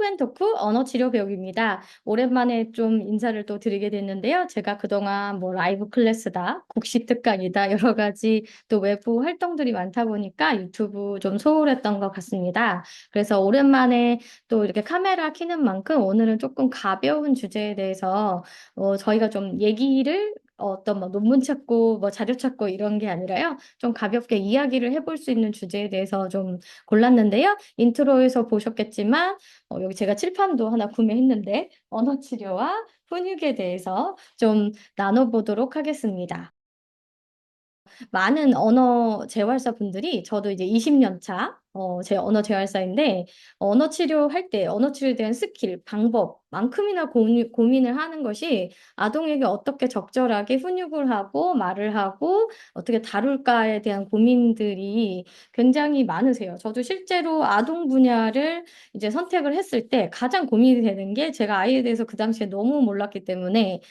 토크앤토크 언어치료 배우입니다. 오랜만에 좀 인사를 또 드리게 됐는데요. 제가 그동안 뭐 라이브 클래스다, 국시 특강이다, 여러 가지 또 외부 활동들이 많다 보니까 유튜브 좀 소홀했던 것 같습니다. 그래서 오랜만에 또 이렇게 카메라 켜는 만큼 오늘은 조금 가벼운 주제에 대해서 저희가 좀 얘기를 어떤 뭐 논문 찾고 뭐 자료 찾고 이런 게 아니라요. 좀 가볍게 이야기를 해볼 수 있는 주제에 대해서 좀 골랐는데요. 인트로에서 보셨겠지만 여기 제가 칠판도 하나 구매했는데 언어 치료와 훈육에 대해서 좀 나눠보도록 하겠습니다. 많은 언어 재활사 분들이 저도 이제 20년 차 제 언어 재활사인데 언어 치료할 때 언어 치료에 대한 스킬, 방법만큼이나 고민을 하는 것이 아동에게 어떻게 적절하게 훈육을 하고 말을 하고 어떻게 다룰까에 대한 고민들이 굉장히 많으세요. 저도 실제로 아동 분야를 이제 선택을 했을 때 가장 고민이 되는 게 제가 아이에 대해서 그 당시에 너무 몰랐기 때문에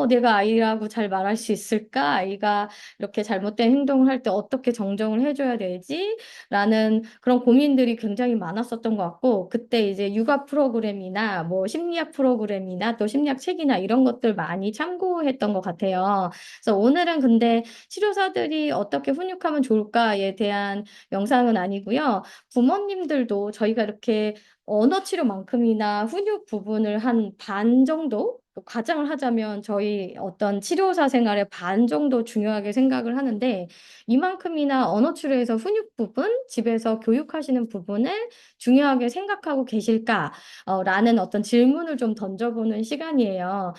내가 아이라고 잘 말할 수 있을까? 아이가 이렇게 잘못된 행동을 할 때 어떻게 정정을 해줘야 되지? 라는 그런 고민들이 굉장히 많았었던 것 같고, 그때 이제 육아 프로그램이나 뭐 심리학 프로그램이나 또 심리학 책이나 이런 것들 많이 참고했던 것 같아요. 그래서 오늘은 근데 치료사들이 어떻게 훈육하면 좋을까에 대한 영상은 아니고요. 부모님들도 저희가 이렇게 언어 치료만큼이나 훈육 부분을 한 반 정도 또 과장을 하자면 저희 어떤 치료사 생활의 반 정도 중요하게 생각을 하는데 이만큼이나 언어 치료에서 훈육 부분, 집에서 교육하시는 부분을 중요하게 생각하고 계실까? 라는 어떤 질문을 좀 던져보는 시간이에요.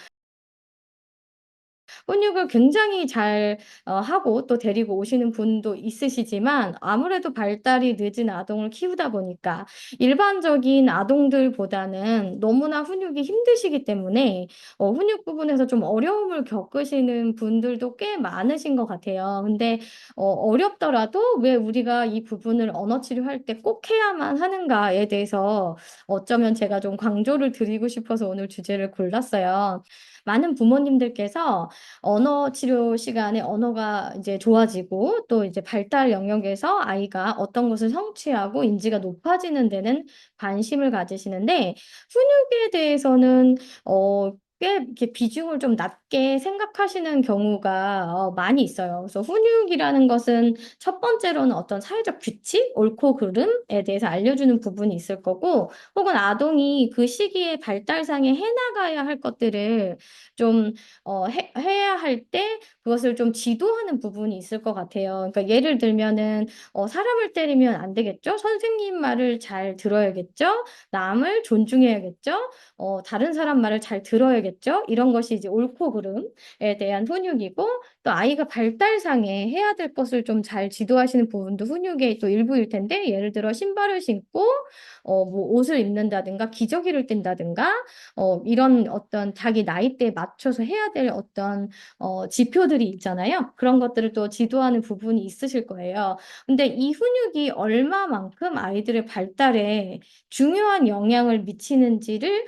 훈육을 굉장히 잘 하고 또 데리고 오시는 분도 있으시지만 아무래도 발달이 늦은 아동을 키우다 보니까 일반적인 아동들보다는 너무나 훈육이 힘드시기 때문에 훈육 부분에서 좀 어려움을 겪으시는 분들도 꽤 많으신 것 같아요. 근데 어렵더라도 왜 우리가 이 부분을 언어 치료할 때 꼭 해야만 하는가에 대해서 어쩌면 제가 좀 강조를 드리고 싶어서 오늘 주제를 골랐어요. 많은 부모님들께서 언어 치료 시간에 언어가 이제 좋아지고 또 이제 발달 영역에서 아이가 어떤 것을 성취하고 인지가 높아지는 데는 관심을 가지시는데 훈육에 대해서는 꽤 이렇게 비중을 좀 낮게 생각하시는 경우가 많이 있어요. 그래서 훈육이라는 것은 첫 번째로는 어떤 사회적 규칙, 옳고 그름에 대해서 알려주는 부분이 있을 거고, 혹은 아동이 그 시기에 발달상에 해나가야 할 것들을 좀 해야 할 때 그것을 좀 지도하는 부분이 있을 것 같아요. 그러니까 예를 들면은 사람을 때리면 안 되겠죠? 선생님 말을 잘 들어야겠죠? 남을 존중해야겠죠? 다른 사람 말을 잘 들어야겠죠? 이런 것이 이제 옳고 그름에 대한 훈육이고 또 아이가 발달상에 해야 될 것을 좀 잘 지도하시는 부분도 훈육의 또 일부일 텐데 예를 들어 신발을 신고 뭐 옷을 입는다든가 기저귀를 뗀다든가 이런 어떤 자기 나이대에 맞춰서 해야 될 어떤 지표들이 있잖아요. 그런 것들을 또 지도하는 부분이 있으실 거예요. 근데 이 훈육이 얼마만큼 아이들의 발달에 중요한 영향을 미치는지를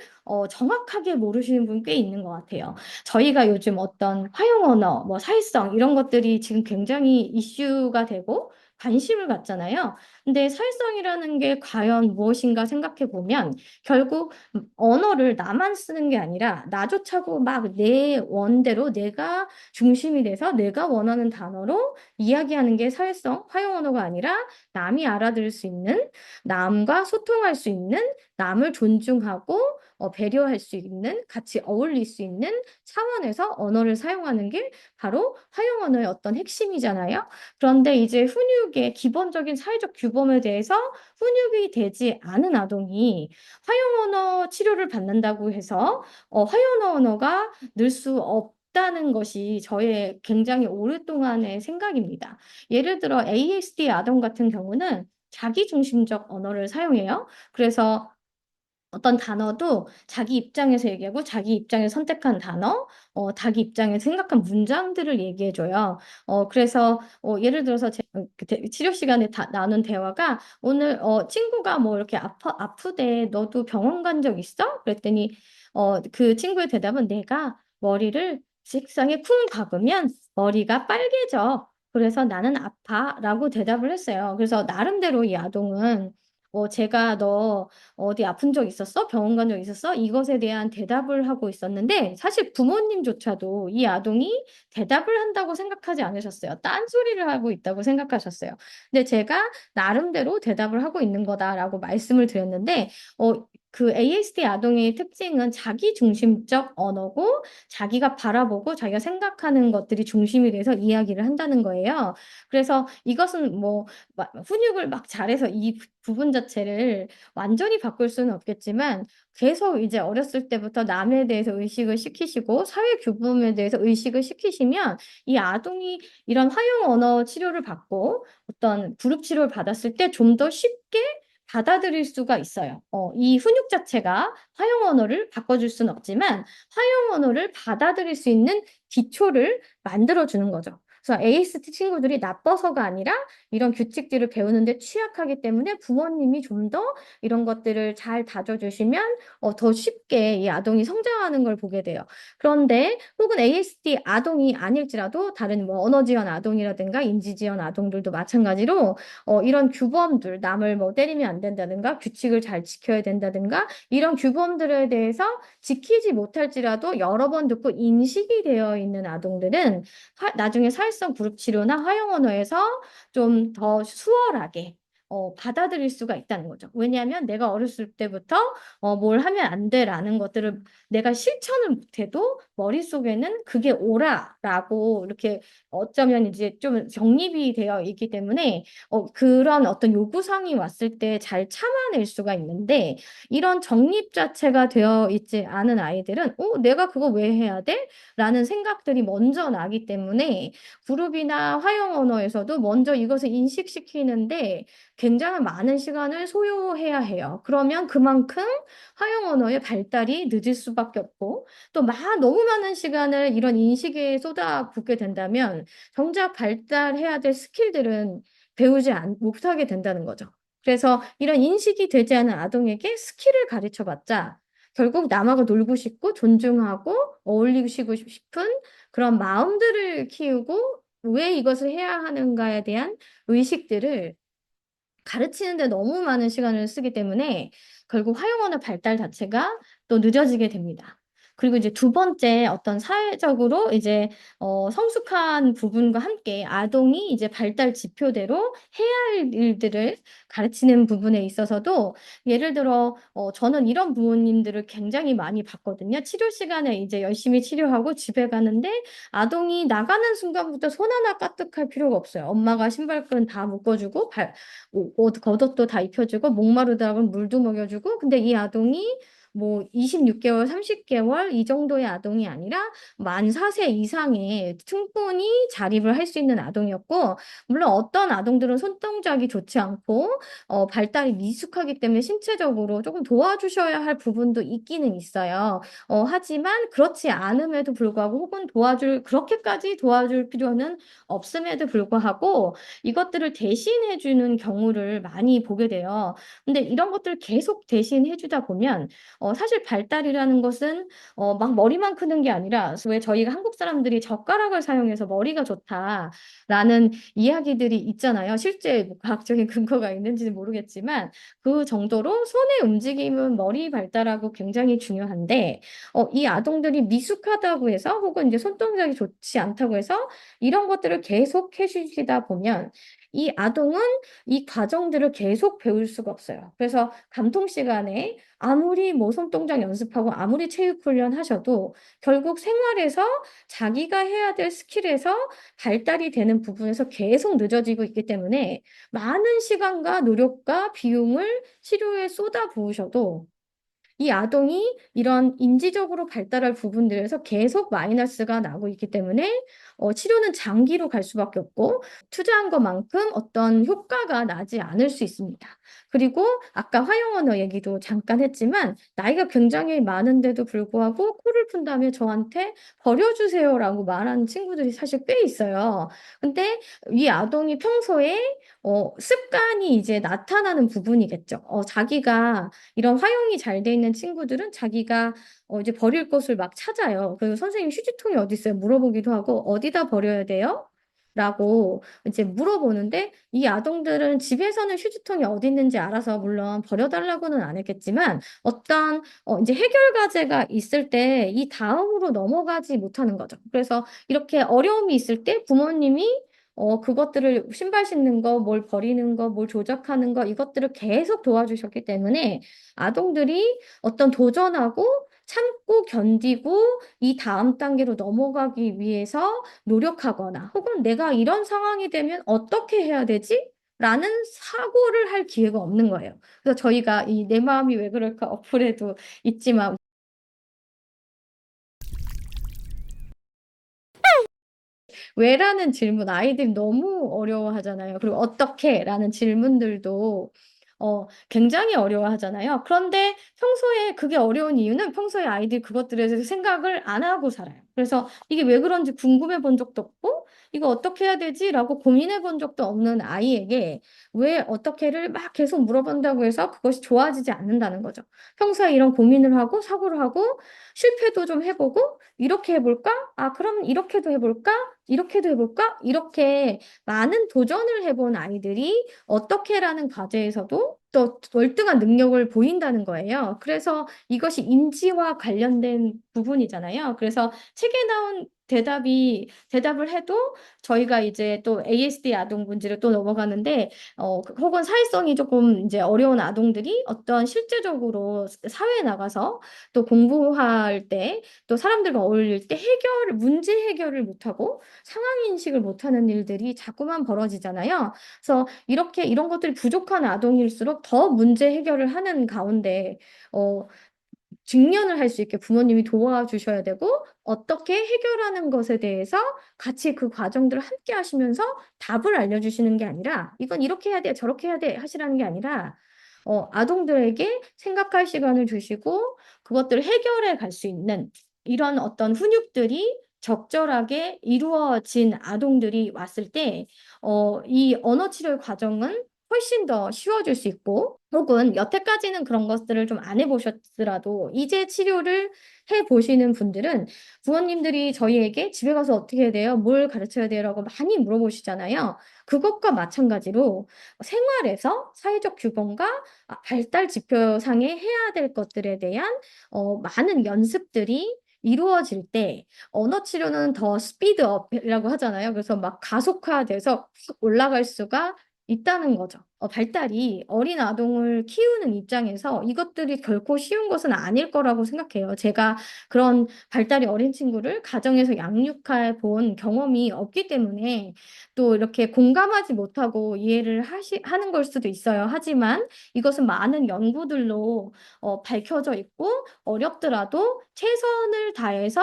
정확하게 모르시는 분 꽤 있는 것 같아요. 저희가 요즘 어떤 화용 언어, 뭐 사회성 이런 것들이 지금 굉장히 이슈가 되고 관심을 갖잖아요. 근데 사회성이라는 게 과연 무엇인가 생각해 보면 결국 언어를 나만 쓰는 게 아니라 나조차고 막 내 원대로 내가 중심이 돼서 내가 원하는 단어로 이야기하는 게 사회성, 화용 언어가 아니라 남이 알아들을 수 있는, 남과 소통할 수 있는, 남을 존중하고 배려할 수 있는, 같이 어울릴 수 있는 차원에서 언어를 사용하는 게 바로 화용 언어의 어떤 핵심이잖아요. 그런데 이제 훈육의 기본적인 사회적 규범에 대해서 훈육이 되지 않은 아동이 화용 언어 치료를 받는다고 해서 화용 언어가 늘 수 없다는 것이 저의 굉장히 오랫동안의 생각입니다. 예를 들어 ASD 아동 같은 경우는 자기중심적 언어를 사용해요. 그래서 어떤 단어도 자기 입장에서 얘기하고 자기 입장에서 선택한 단어, 자기 입장에서 생각한 문장들을 얘기해줘요. 그래서 예를 들어서 치료 시간에 나눈 대화가 오늘 친구가 뭐 이렇게 아프대. 너도 병원 간 적 있어? 그랬더니 그 친구의 대답은 내가 머리를 책상에 쿵 박으면 머리가 빨개져. 그래서 나는 아파라고 대답을 했어요. 그래서 나름대로 이 아동은 제가 너 어디 아픈 적 있었어? 병원 간 적 있었어? 이것에 대한 대답을 하고 있었는데 사실 부모님조차도 이 아동이 대답을 한다고 생각하지 않으셨어요. 딴소리를 하고 있다고 생각하셨어요. 근데 제가 나름대로 대답을 하고 있는 거다라고 말씀을 드렸는데 그 ASD 아동의 특징은 자기 중심적 언어고 자기가 바라보고 자기가 생각하는 것들이 중심이 돼서 이야기를 한다는 거예요. 그래서 이것은 뭐 훈육을 막 잘해서 이 부분 자체를 완전히 바꿀 수는 없겠지만 계속 이제 어렸을 때부터 남에 대해서 의식을 시키시고 사회 규범에 대해서 의식을 시키시면 이 아동이 이런 화용 언어 치료를 받고 어떤 그룹 치료를 받았을 때 좀 더 쉽게 받아들일 수가 있어요. 이 훈육 자체가 화용 언어를 바꿔줄 수는 없지만 화용 언어를 받아들일 수 있는 기초를 만들어주는 거죠. 그래서 AST 친구들이 나빠서가 아니라 이런 규칙들을 배우는데 취약하기 때문에 부모님이 좀 더 이런 것들을 잘 다져주시면 더 쉽게 이 아동이 성장하는 걸 보게 돼요. 그런데 혹은 ASD 아동이 아닐지라도 다른 뭐 언어 지원 아동이라든가 인지 지원 아동들도 마찬가지로 이런 규범들, 남을 뭐 때리면 안 된다든가 규칙을 잘 지켜야 된다든가 이런 규범들에 대해서 지키지 못할지라도 여러 번 듣고 인식이 되어 있는 아동들은 나중에 사회성 그룹 치료나 화용 언어에서 좀 더 수월하게 받아들일 수가 있다는 거죠. 왜냐하면 내가 어렸을 때부터 뭘 하면 안 돼라는 것들을 내가 실천을 못해도 머릿속에는 그게 옳아라고 이렇게 어쩌면 이제 좀 정립이 되어 있기 때문에 그런 어떤 요구사항이 왔을 때 잘 참아낼 수가 있는데 이런 정립 자체가 되어 있지 않은 아이들은 내가 그거 왜 해야 돼? 라는 생각들이 먼저 나기 때문에 그룹이나 화용 언어에서도 먼저 이것을 인식시키는데 굉장히 많은 시간을 소요해야 해요. 그러면 그만큼 화용 언어의 발달이 늦을 수밖에 없고 또 너무 많은 시간을 이런 인식에 쏟아붓게 된다면 정작 발달해야 될 스킬들은 못하게 된다는 거죠. 그래서 이런 인식이 되지 않은 아동에게 스킬을 가르쳐 봤자 결국 남하고 놀고 싶고 존중하고 어울리고 싶은 그런 마음들을 키우고 왜 이것을 해야 하는가에 대한 의식들을 가르치는데 너무 많은 시간을 쓰기 때문에 결국 화용언어 발달 자체가 또 늦어지게 됩니다. 그리고 이제 두 번째 어떤 사회적으로 이제 성숙한 부분과 함께 아동이 이제 발달 지표대로 해야 할 일들을 가르치는 부분에 있어서도 예를 들어 저는 이런 부모님들을 굉장히 많이 봤거든요. 치료 시간에 이제 열심히 치료하고 집에 가는데 아동이 나가는 순간부터 손 하나 까딱할 필요가 없어요. 엄마가 신발끈 다 묶어주고 겉옷도 다 입혀주고 목마르다 그러면 물도 먹여주고 근데 이 아동이 뭐 26개월, 30개월 이 정도의 아동이 아니라 만 4세 이상의 충분히 자립을 할 수 있는 아동이었고 물론 어떤 아동들은 손동작이 좋지 않고 발달이 미숙하기 때문에 신체적으로 조금 도와주셔야 할 부분도 있기는 있어요. 하지만 그렇지 않음에도 불구하고 혹은 그렇게까지 도와줄 필요는 없음에도 불구하고 이것들을 대신해주는 경우를 많이 보게 돼요. 근데 이런 것들을 계속 대신해주다 보면 사실 발달이라는 것은 막 머리만 크는 게 아니라 왜 저희가 한국 사람들이 젓가락을 사용해서 머리가 좋다라는 이야기들이 있잖아요. 실제 뭐 과학적인 근거가 있는지는 모르겠지만 그 정도로 손의 움직임은 머리 발달하고 굉장히 중요한데 이 아동들이 미숙하다고 해서 혹은 이제 손동작이 좋지 않다고 해서 이런 것들을 계속 해주시다 보면 이 아동은 이 과정들을 계속 배울 수가 없어요. 그래서 감통 시간에 아무리 뭐 손동작 연습하고 아무리 체육 훈련 하셔도 결국 생활에서 자기가 해야 될 스킬에서 발달이 되는 부분에서 계속 늦어지고 있기 때문에 많은 시간과 노력과 비용을 치료에 쏟아부으셔도 이 아동이 이런 인지적으로 발달할 부분들에서 계속 마이너스가 나고 있기 때문에 치료는 장기로 갈 수밖에 없고 투자한 것만큼 어떤 효과가 나지 않을 수 있습니다. 그리고 아까 화용 언어 얘기도 잠깐 했지만 나이가 굉장히 많은데도 불구하고 코를 푼 다음에 저한테 버려주세요라고 말하는 친구들이 사실 꽤 있어요. 근데 이 아동이 평소에 습관이 이제 나타나는 부분이겠죠. 자기가 이런 화용이 잘 돼 있는 친구들은 자기가 이제 버릴 것을 막 찾아요. 그리고 선생님 휴지통이 어디 있어요? 물어보기도 하고 어디다 버려야 돼요? 라고 이제 물어보는데 이 아동들은 집에서는 휴지통이 어디 있는지 알아서 물론 버려달라고는 안 했겠지만 어떤 이제 해결 과제가 있을 때 이 다음으로 넘어가지 못하는 거죠. 그래서 이렇게 어려움이 있을 때 부모님이 그것들을 신발 신는 거, 뭘 버리는 거, 뭘 조작하는 거 이것들을 계속 도와주셨기 때문에 아동들이 어떤 도전하고 참고 견디고 이 다음 단계로 넘어가기 위해서 노력하거나 혹은 내가 이런 상황이 되면 어떻게 해야 되지? 라는 사고를 할 기회가 없는 거예요. 그래서 저희가 이 내 마음이 왜 그럴까 어플에도 있지만 왜라는 질문 아이들이 너무 어려워하잖아요. 그리고 어떻게? 라는 질문들도 굉장히 어려워하잖아요. 그런데 평소에 그게 어려운 이유는 평소에 아이들이 그것들에 대해서 생각을 안 하고 살아요. 그래서 이게 왜 그런지 궁금해 본 적도 없고 이거 어떻게 해야 되지? 라고 고민해 본 적도 없는 아이에게 왜 어떻게를 막 계속 물어본다고 해서 그것이 좋아지지 않는다는 거죠. 평소에 이런 고민을 하고 사고를 하고 실패도 좀 해보고 이렇게 해볼까? 아, 그럼 이렇게도 해볼까? 이렇게도 해볼까? 이렇게 많은 도전을 해본 아이들이 어떻게라는 과제에서도 또 월등한 능력을 보인다는 거예요. 그래서 이것이 인지와 관련된 부분이잖아요. 그래서 책에 나온 대답을 해도 저희가 이제 또 ASD 아동 문제를 또 넘어가는데, 혹은 사회성이 조금 이제 어려운 아동들이 어떤 실제적으로 사회에 나가서 또 공부할 때 또 사람들과 어울릴 때 문제 해결을 못하고 상황 인식을 못하는 일들이 자꾸만 벌어지잖아요. 그래서 이렇게 이런 것들이 부족한 아동일수록 더 문제 해결을 하는 가운데, 어, 직면을 할 수 있게 부모님이 도와주셔야 되고, 어떻게 해결하는 것에 대해서 같이 그 과정들을 함께 하시면서 답을 알려주시는 게 아니라, 이건 이렇게 해야 돼, 저렇게 해야 돼, 하시라는 게 아니라, 아동들에게 생각할 시간을 주시고, 그것들을 해결해 갈 수 있는 이런 어떤 훈육들이 적절하게 이루어진 아동들이 왔을 때, 이 언어 치료 과정은 훨씬 더 쉬워질 수 있고, 혹은 여태까지는 그런 것들을 좀 안 해보셨더라도, 이제 치료를 해보시는 분들은 부모님들이 저희에게 집에 가서 어떻게 해야 돼요? 뭘 가르쳐야 돼요? 라고 많이 물어보시잖아요. 그것과 마찬가지로 생활에서 사회적 규범과 발달 지표상에 해야 될 것들에 대한 많은 연습들이 이루어질 때 언어 치료는 더 스피드업이라고 하잖아요. 그래서 막 가속화돼서 확 올라갈 수가 있다는 거죠. 발달이 어린 아동을 키우는 입장에서 이것들이 결코 쉬운 것은 아닐 거라고 생각해요. 제가 그런 발달이 어린 친구를 가정에서 양육해 본 경험이 없기 때문에 또 이렇게 공감하지 못하고 이해를 하는 걸 수도 있어요. 하지만 이것은 많은 연구들로 밝혀져 있고 어렵더라도 최선을 다해서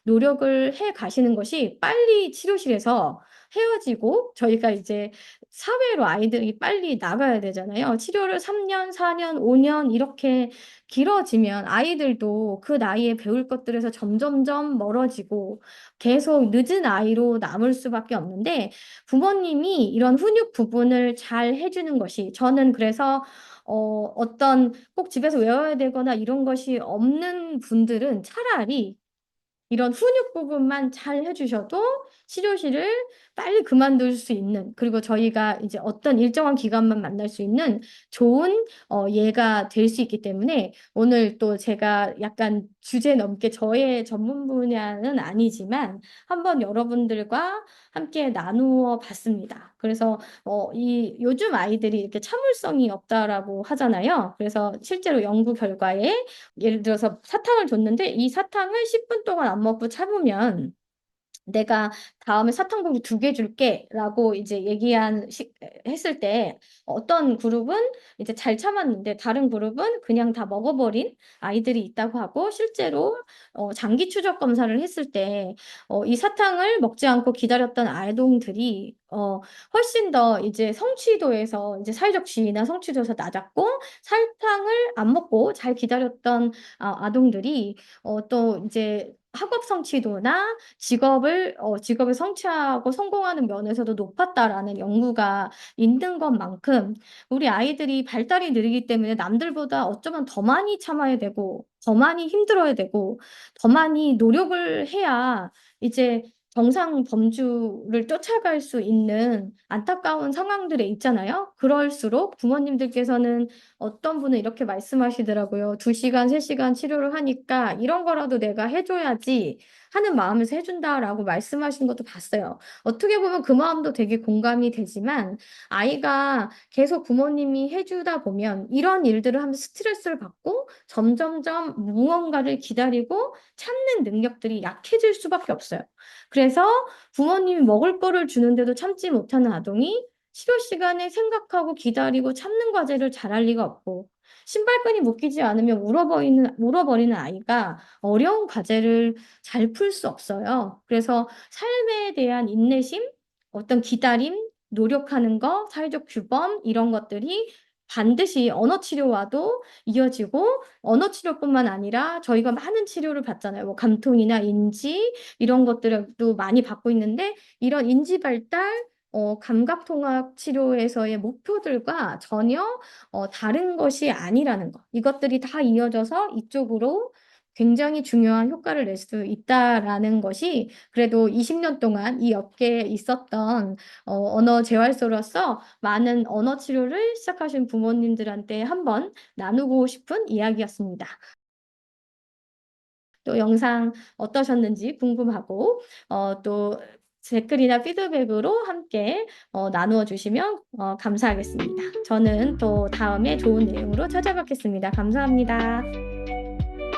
노력을 해 가시는 것이 빨리 치료실에서 헤어지고 저희가 이제 사회로 아이들이 빨리 나가야 되잖아요. 치료를 3년, 4년, 5년 이렇게 길어지면 아이들도 그 나이에 배울 것들에서 점점점 멀어지고 계속 늦은 아이로 남을 수밖에 없는데 부모님이 이런 훈육 부분을 잘 해주는 것이 저는 그래서 어떤 꼭 집에서 외워야 되거나 이런 것이 없는 분들은 차라리 이런 훈육 부분만 잘 해주셔도 치료실을 빨리 그만둘 수 있는, 그리고 저희가 이제 어떤 일정한 기간만 만날 수 있는 좋은 예가 될 수 있기 때문에 오늘 또 제가 약간 주제 넘게 저의 전문 분야는 아니지만 한번 여러분들과 함께 나누어 봤습니다. 그래서 이 요즘 아이들이 이렇게 참을성이 없다라고 하잖아요. 그래서 실제로 연구 결과에 예를 들어서 사탕을 줬는데 이 사탕을 10분 동안 안 먹고 참으면 내가 다음에 사탕봉지 2개 줄게라고 이제 했을 때 어떤 그룹은 이제 잘 참았는데 다른 그룹은 그냥 다 먹어버린 아이들이 있다고 하고 실제로 장기 추적 검사를 했을 때 이 사탕을 먹지 않고 기다렸던 아동들이 훨씬 더 이제 성취도에서 이제 사회적 지위나 성취도에서 낮았고 사탕을 안 먹고 잘 기다렸던 아동들이 또 이제 학업 성취도나 직업을 성취하고 성공하는 면에서도 높았다라는 연구가 있는 것만큼 우리 아이들이 발달이 느리기 때문에 남들보다 어쩌면 더 많이 참아야 되고 더 많이 힘들어야 되고 더 많이 노력을 해야 이제 정상 범주를 쫓아갈 수 있는 안타까운 상황들에 있잖아요. 그럴수록 부모님들께서는 어떤 분은 이렇게 말씀하시더라고요. 2시간, 3시간 치료를 하니까 이런 거라도 내가 해줘야지 하는 마음에서 해준다라고 말씀하신 것도 봤어요. 어떻게 보면 그 마음도 되게 공감이 되지만 아이가 계속 부모님이 해주다 보면 이런 일들을 하면서 스트레스를 받고 점점점 무언가를 기다리고 참는 능력들이 약해질 수밖에 없어요. 그래서 부모님이 먹을 거를 주는데도 참지 못하는 아동이 치료 시간에 생각하고 기다리고 참는 과제를 잘할 리가 없고 신발끈이 묶이지 않으면 울어버리는 아이가 어려운 과제를 잘 풀 수 없어요. 그래서 삶에 대한 인내심, 어떤 기다림, 노력하는 거, 사회적 규범 이런 것들이 반드시 언어 치료와도 이어지고 언어 치료뿐만 아니라 저희가 많은 치료를 받잖아요. 뭐 감통이나 인지 이런 것들도 많이 받고 있는데 이런 인지 발달, 감각통합 치료에서의 목표들과 전혀 다른 것이 아니라는 것. 이것들이 다 이어져서 이쪽으로 굉장히 중요한 효과를 낼 수 있다라는 것이 그래도 20년 동안 이 업계에 있었던 언어 재활소로서 많은 언어 치료를 시작하신 부모님들한테 한번 나누고 싶은 이야기였습니다. 또 영상 어떠셨는지 궁금하고 또 댓글이나 피드백으로 함께 나누어 주시면 감사하겠습니다. 저는 또 다음에 좋은 내용으로 찾아뵙겠습니다. 감사합니다.